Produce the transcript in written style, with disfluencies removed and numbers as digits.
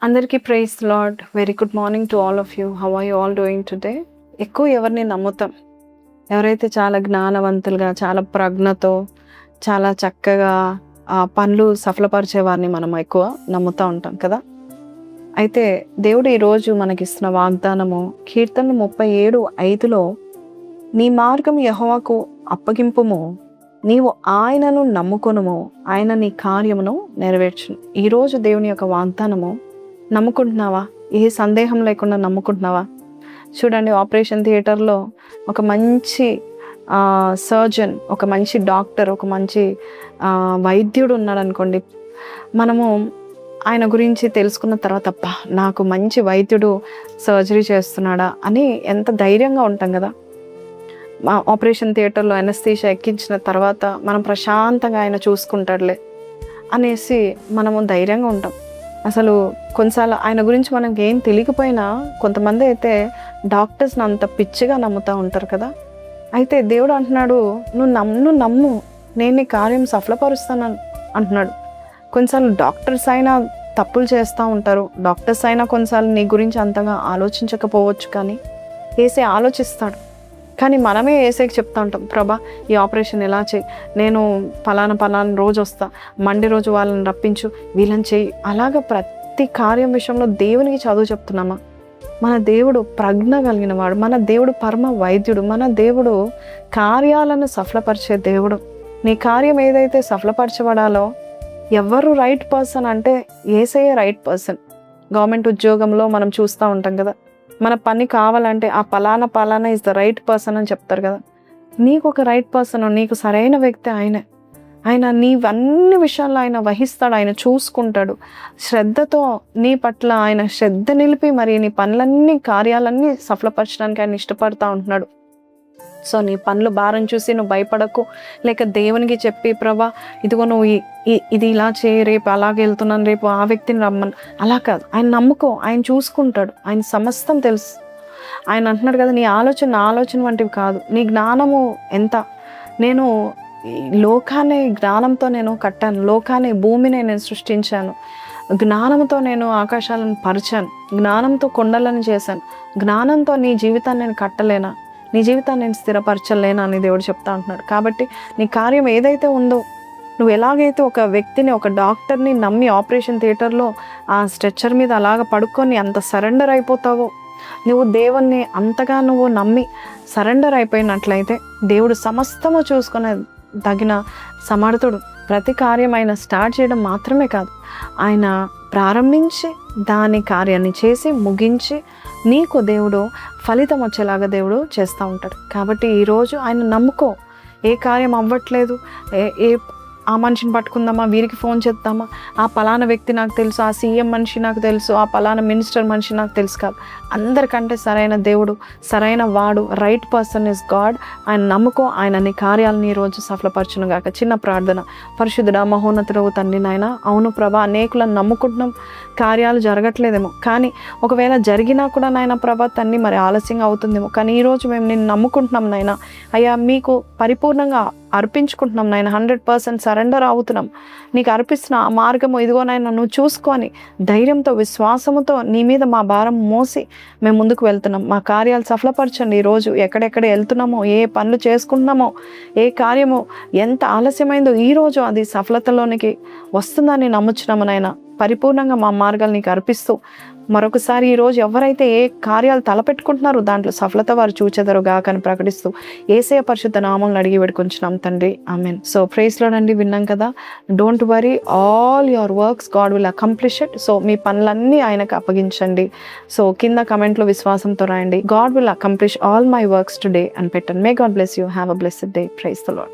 అందరికీ praise Lord. Very good morning to all of you. How are you all doing today? ఎక్కువ ఎవరిని నమ్ముతాం? ఎవరైతే చాలా జ్ఞానవంతులుగా, చాలా ప్రజ్ఞతో, చాలా చక్కగా పనులు సఫలపరిచే వారిని మనం ఎక్కువ నమ్ముతూ ఉంటాం కదా. అయితే దేవుడు ఈరోజు మనకిస్తున్న వాగ్దానము కీర్తన 37:5లో, నీ మార్గం యెహోవాకు అప్పగింపుము, నీవు ఆయనను నమ్ముకొనుము, ఆయన నీ కార్యమును నెరవేర్చును. ఈరోజు దేవుని యొక్క వాగ్దానము నమ్ముకుంటున్నావా? ఏ సందేహం లేకుండా నమ్ముకుంటున్నావా? చూడండి, ఆపరేషన్ థియేటర్లో ఒక మంచి సర్జన్, ఒక మంచి డాక్టర్, ఒక మంచి వైద్యుడు ఉన్నాడు అనుకోండి. మనము ఆయన గురించి తెలుసుకున్న తర్వాత, అబ్బా నాకు మంచి వైద్యుడు సర్జరీ చేస్తున్నాడా అని ఎంత ధైర్యంగా ఉంటాం కదా. ఆపరేషన్ థియేటర్లో ఎనస్థీషియా ఎక్కించిన తర్వాత మనం ప్రశాంతంగా ఆయన చూసుకుంటాడులే అనేసి మనము ధైర్యంగా ఉంటాం. అసలు కొన్నిసార్లు ఆయన గురించి మనకి ఏం తెలియకపోయినా కొంతమంది అయితే డాక్టర్స్ని అంత పిచ్చిగా నమ్ముతూ ఉంటారు కదా. అయితే దేవుడు అంటున్నాడు, నువ్వు నమ్ము, నేను నీ కార్యం సఫలపరుస్తాను అంటున్నాడు. కొన్నిసార్లు డాక్టర్స్ అయినా తప్పులు చేస్తూ ఉంటారు. డాక్టర్స్ అయినా కొన్నిసార్లు నీ గురించి అంతగా ఆలోచించకపోవచ్చు, కానీ యేసే ఆలోచిస్తాడు. కానీ మనమే యేసేకి చెప్తా ఉంటాం, ప్రభా ఈ ఆపరేషన్ ఎలా చేయి, నేను పలానా రోజు వస్తా, మండే రోజు వాళ్ళని రప్పించు, వీళ్ళని చేయి. అలాగ ప్రతి కార్యం విషయంలో దేవునికి చదువు చెప్తున్నామా? మన దేవుడు ప్రజ్ఞ కలిగిన వాడు, మన దేవుడు పరమ వైద్యుడు, మన దేవుడు కార్యాలను సఫలపరిచే దేవుడు. నీ కార్యం ఏదైతే సఫలపరచబడాలో, ఎవరు రైట్ పర్సన్ అంటే యేసయ్యే రైట్ పర్సన్. గవర్నమెంట్ ఉద్యోగంలో మనం చూస్తూ ఉంటాం కదా, మన పని కావాలంటే ఆ పలానా ఇస్ ద రైట్ పర్సన్ అని చెప్తారు కదా. నీకు ఒక రైట్ పర్సన్, నీకు సరైన వ్యక్తి ఆయనే. ఆయన నీవన్ని విషయాల్లో ఆయన వహిస్తాడు, ఆయన చూసుకుంటాడు. శ్రద్ధతో నీ పట్ల ఆయన శ్రద్ధ నిలిపి మరి నీ పనులన్నీ, కార్యాలన్నీ సఫలపరచడానికి ఆయన ఇష్టపడతా ఉంటున్నాడు. సో నీ పనులు భారం చూసి నువ్వు భయపడకు, లేక దేవునికి చెప్పి, ప్రభా ఇదిగో నువ్వు ఇది ఇలా చేయి, రేపు అలాగే వెళ్తున్నాను, రేపు ఆ వ్యక్తిని రమ్మను, అలా కాదు. ఆయన నమ్ముకో, ఆయన చూసుకుంటాడు, ఆయన సమస్తం తెలుసు. ఆయన అంటున్నాడు కదా, నీ ఆలోచన నా ఆలోచన వంటివి కాదు, నీ జ్ఞానము ఎంత. నేను లోకాన్ని జ్ఞానంతో నేను కట్టాను, లోకాన్ని భూమిని నేను సృష్టించాను, జ్ఞానంతో నేను ఆకాశాలను పరిచాను, జ్ఞానంతో కొండలను చేశాను, జ్ఞానంతో నీ జీవితాన్ని నేను కట్టలేనా, నీ జీవితాన్ని నేను స్థిరపరచలేనా అని దేవుడు చెప్తా ఉంటున్నాడు. కాబట్టి నీ కార్యం ఏదైతే ఉందో, నువ్వు ఎలాగైతే ఒక వ్యక్తిని, ఒక డాక్టర్ని నమ్మి ఆపరేషన్ థియేటర్లో ఆ స్ట్రెచ్చర్ మీద అలాగ పడుకొని అంత సరెండర్ అయిపోతావో, నువ్వు దేవుణ్ణి అంతగా నువ్వు నమ్మి సరెండర్ అయిపోయినట్లయితే దేవుడు సమస్తము చూసుకునే తగిన సమర్థుడు. ప్రతి కార్యం ఆయన స్టార్ట్ చేయడం మాత్రమే కాదు, ఆయన ప్రారంభించి దాని కార్యాన్ని చేసి ముగించి నీకు దేవుడు ఫలితం వచ్చేలాగా దేవుడు చేస్తూ ఉంటాడు. కాబట్టి ఈరోజు ఆయన నమ్ముకో. ఏ కార్యం అవ్వట్లేదు, ఆ మనిషిని పట్టుకుందామా, వీరికి ఫోన్ చేద్దామా, ఆ పలానా వ్యక్తి నాకు తెలుసు, ఆ సీఎం మనిషి నాకు తెలుసు, ఆ పలానా మినిస్టర్ మనిషి నాకు తెలుసు కాదు. అందరికంటే సరైన దేవుడు, సరైన వాడు, రైట్ పర్సన్ ఇస్ గాడ్. ఆయన నమ్ముకో, ఆయన నీ కార్యాలను ఈరోజు సఫలపరచును గాక. చిన్న ప్రార్థన. పరిశుద్ధుడా, మహోన్నతుడవు తండ్రి నాయన, అవును ప్రభా, అనేకులను నమ్ముకుంటున్నాం, కార్యాలు జరగట్లేదేమో, కానీ ఒకవేళ జరిగినా కూడా నాయన ప్రభా తండ్రి మరి ఆలస్యంగా అవుతుందేమో, కానీ ఈరోజు మేము నిన్ను నమ్ముకుంటున్నాం నాయన. అయ్యా మీకు పరిపూర్ణంగా అర్పించుకుంటున్నాం నాయన, 100% సరెండర్ అవుతున్నాం, నీకు అర్పిస్తున్న ఆ మార్గము ఇదిగో నాయన, నువ్వు చూసుకొని ధైర్యంతో, విశ్వాసముతో నీ మీద మా భారం మోసి మేము ముందుకు వెళ్తున్నాం. మా కార్యాలు సఫలపరచండి. ఈరోజు ఎక్కడెక్కడ వెళ్తున్నామో, ఏ పనులు చేసుకుంటున్నామో, ఏ కార్యము ఎంత ఆలస్యమైందో ఈరోజు అది సఫలతలోనికి వస్తుందని నమ్ముచున్నాము నాయన. పరిపూర్ణంగా మా మార్గాలు నీకు అర్పిస్తూ మరొకసారి ఈరోజు ఎవరైతే ఏ కార్యాలు తలపెట్టుకుంటున్నారో దాంట్లో సఫలత వారు చూచెదరు గాకని ప్రకటిస్తూ యేసయ్య పరిశుద్ధ నామములో అడిగి వేడుకొంచున్నాం తండ్రి, ఆమేన్. సో ప్రైజ్ లార్డ్ అండి, విన్నాం కదా. Don't worry, all your works God will accomplish it. So మీ పనులన్నీ ఆయనకు అప్పగించండి. సో కింద కమెంట్లో విశ్వాసంతో రాయండి, God will accomplish all my works today అని పెట్టండి. May God bless you. Have a blessed day. Praise the lord.